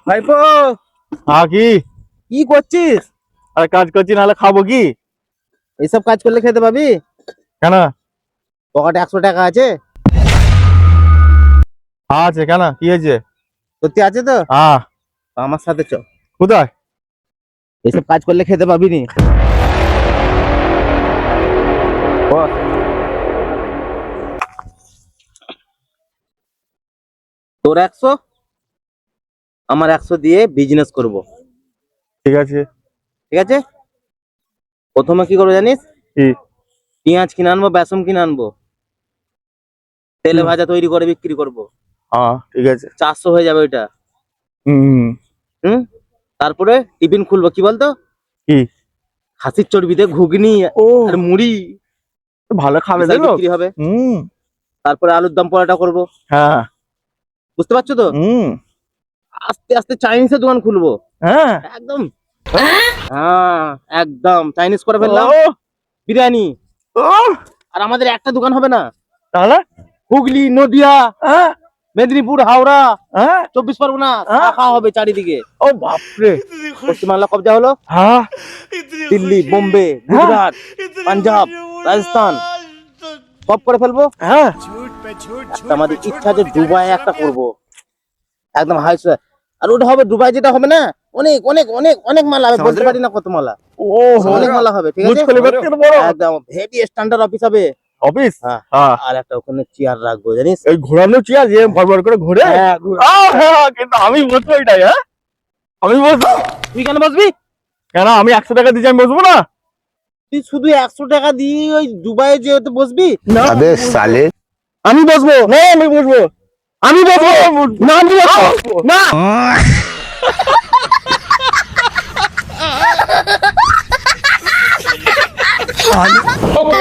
ভাইপো হ্যাঁ কি কি করছিস? আরে কাজ করছি নাহলে খাবো কি? এইসব কাজ করলে খেতে পাবি? কেন? পকেটে 100 টাকা আছে? আছে কেন, কি হয়েছে? সত্যি আছে তো? হ্যাঁ। আমার সাথে চ। কোথায়? এইসব কাজ করলে খেতে পাবি নি। বস। তোর 100, আমার 100 দিয়ে বিজনেস করব। ঠিক আছে। ঠিক আছে, প্রথমে কি করবো জানিস? কি? পেঁয়াজ কিনে আনবো, বেসন কিনে আনবো, তেলে ভাজা তৈরি করে বিক্রি করব। হ্যাঁ ঠিক আছে। 400 হয়ে যাবে ওইটা। হুম। হুম, তারপরে টিফিন খুলবো, কি বলতো? কি? খাসির চর্বিতে ঘুগনি ও আর মুড়ি ভালো খাবে বিশাল তো। বিক্রি হবে। হুম। তারপরে আলুর দম পরোটা করব। হ্যাঁ। বুঝতে পারছো তো? হুম। আস্তে আস্তে চাইনিজের দোকান খুলবো। হ্যাঁ। একদম, হ্যাঁ একদম চাইনিজ করে ফেললাম। ও, বিরিয়ানি। ও, আর আমাদের একটা দোকান হবে না, তাহলে? হুগলি, নদিয়া, হ্যাঁ, মেদিনীপুর, হাওড়া, হ্যাঁ। 24 পরগনা হ্যাঁ। শাখা হবে চারিদিকে। ও বাপরে। পশ্চিমবাংলা কবজা হলো। হ্যাঁ। দিল্লি, বোম্বে, গুজরাট, পাঞ্জাব, রাজস্থান সব করে ফেলবো। হ্যাঁ। একটা আমাদের ইচ্ছা আছে দুবাই একটা করব, একদম হাই। আর ওটা হবে দুবাই, যেটা হবে না, অনেক অনেক অনেক অনেক মালা, আমি বলতে পারি না কত মালা। ও অনেক মালা হবে, ঠিক বুঝ আছে? খলিফার থেকে বড় একদম হেভি স্ট্যান্ডার্ড অফিস হবে। অফিস। হ্যাঁ, হ্যাঁ। আর একটা ওখানে চেয়ার রাখবো, জানিস? এই ঘোরানো চেয়ার যে ভর ভর করে ঘুরে। হ্যাঁ, হ্যাঁ, কিন্তু আমি বসবো এটাই। হ্যাঁ, আমি বসবো। তুই কেন বসবি? কেন, আমি 100 টাকা দিচ্ছি, আমি বসবো না? তুই শুধু 100 টাকা দিয়ে ওই দুবাই যে বসবি? না अबे साले আমি বসবো। না আমি বসবো। আমি বসবো না, আমি বসবো না। ओके